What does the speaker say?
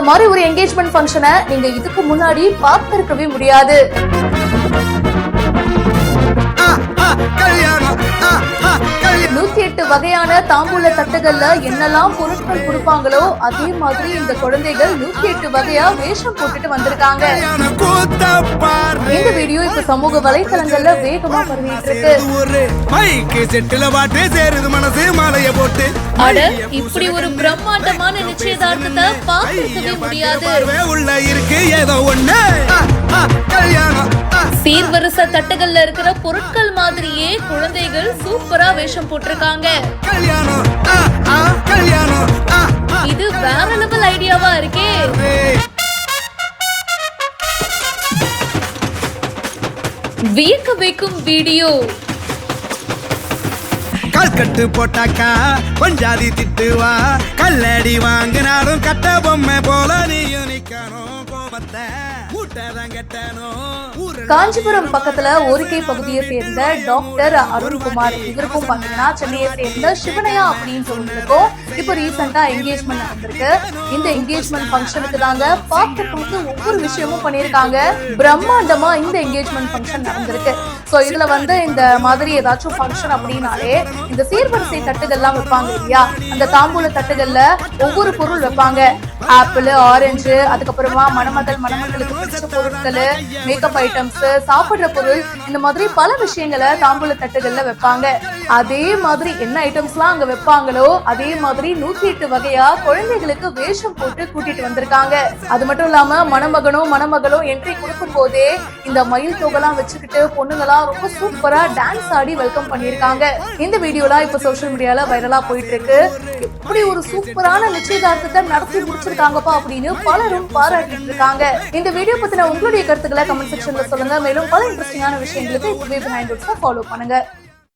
மாதிரி ஒரு என்கேஜ்மெண்ட் ஃபங்க்ஷனை நீங்க இதுக்கு முன்னாடி பார்த்திருக்கவே முடியாது. 108 வகையான தாம்பூல தட்டுகள்ல என்னெல்லாம் பொருட்கள் கொடுப்பாங்களோ அதே மாதிரி இந்த குழந்தைகள் 108 வகையா வேஷம் போட்டுட்டு வந்திருக்காங்க. இந்த வீடியோ இப்ப சமூக வலைத்தளங்கள்ல வேகமா பரவிட்டு இருக்கு. அட, இப்படி ஒரு பிரம்மாண்டமான நிச்சயதார்த்தத்தை பார்க்கவே முடியாது. சீர்வரிசை தட்டுகள்ல இருக்கிற பொருட்கள் மாதிரியே குழந்தைகள் சூப்பரா வேஷம் போட்டிருக்காங்க. இது வேற லெவல் ஐடியாவா இருக்கே. வியக்க வைக்கும் வீடியோ. கல்கட்டு போட்டாக்கா பஞ்சாதி திட்டுவா, கல்லடி வாங்கினாலும் கட்ட பொம்மை போல நீயும் நிக்கணும். கோபத்தை காஞ்சிபுரம் பக்கத்துல ஒருகை பகுதியை சேர்ந்த டாக்டர் அருண்குமார், இவருக்கும் பாத்தீங்கன்னா சென்னையை சேர்ந்த சிவனையா அப்படின்னு சொல்லிருக்கோம். இப்போ ரீசெண்டா என்கேஜ்மெண்ட் நடந்திருக்கு. இந்த என்கேஜ்மெண்ட் ஃபங்க்ஷனுக்கு தாங்க பார்த்து ஒவ்வொரு விஷயமும் பண்ணிருக்காங்க. பிரம்மாண்டமா இந்த என்கேஜ்மெண்ட் ஃபங்க்ஷன் நடந்திருக்கு. சோ இதுல இந்த மாதிரி ஏதாச்சும் ஃபங்க்ஷன் அப்படின்னாலே இந்த சீர்வரிசை தட்டுகள்லாம் வைப்பாங்க இல்லையா, அந்த தாம்பூல தட்டுகள்ல ஒவ்வொரு பொருள் வைப்பாங்க. ஆப்பிள், ஆரஞ்சு, அதுக்கப்புறமா மணமகளுக்கு பிடிச்ச பொருட்கள், மேக்கப் ஐட்டம்ஸ், சாப்பிடுற பொருள், இந்த மாதிரி பல விஷயங்களை தாம்பூல தட்டுகள்ல வைப்பாங்க. அதே மாதிரி என்ன ஐட்டம்ஸ் எல்லாம் அங்க வைப்பாங்களோ அதே மாதிரி 108 வகையா குழந்தைகளுக்கு வேஷம் போட்டு கூட்டிட்டு வந்திருக்காங்க. அது மட்டும் இல்லாம மணமகளும் என்ட்ரி கொடுக்கும் போதே இந்த மயில் தொகைலாம் வச்சுக்கிட்டு பொண்ணுங்களா ரொம்ப சூப்பரா டான்ஸ் ஆடி வெல்கம் பண்ணிருக்காங்க. இந்த வீடியோலாம் இப்ப சோசியல் மீடியால வைரலா போயிட்டு இருக்கு. எப்படி ஒரு சூப்பரான நிச்சயதார்த்தத்தை நடத்தி முடிச்சிருக்காங்கப்பா அப்படின்னு பலரும் பாராட்டிட்டு இருக்காங்க. இந்த வீடியோ பத்தின உங்களுடைய கருத்துக்களை கமெண்ட் செக்ஷன்ல சொல்லுங்க. மேலும் பல இன்ட்ரெஸ்டிங்கான விஷயங்களுக்கு இப்பவே பிஹைண்ட் ஃபாலோ பண்ணுங்க.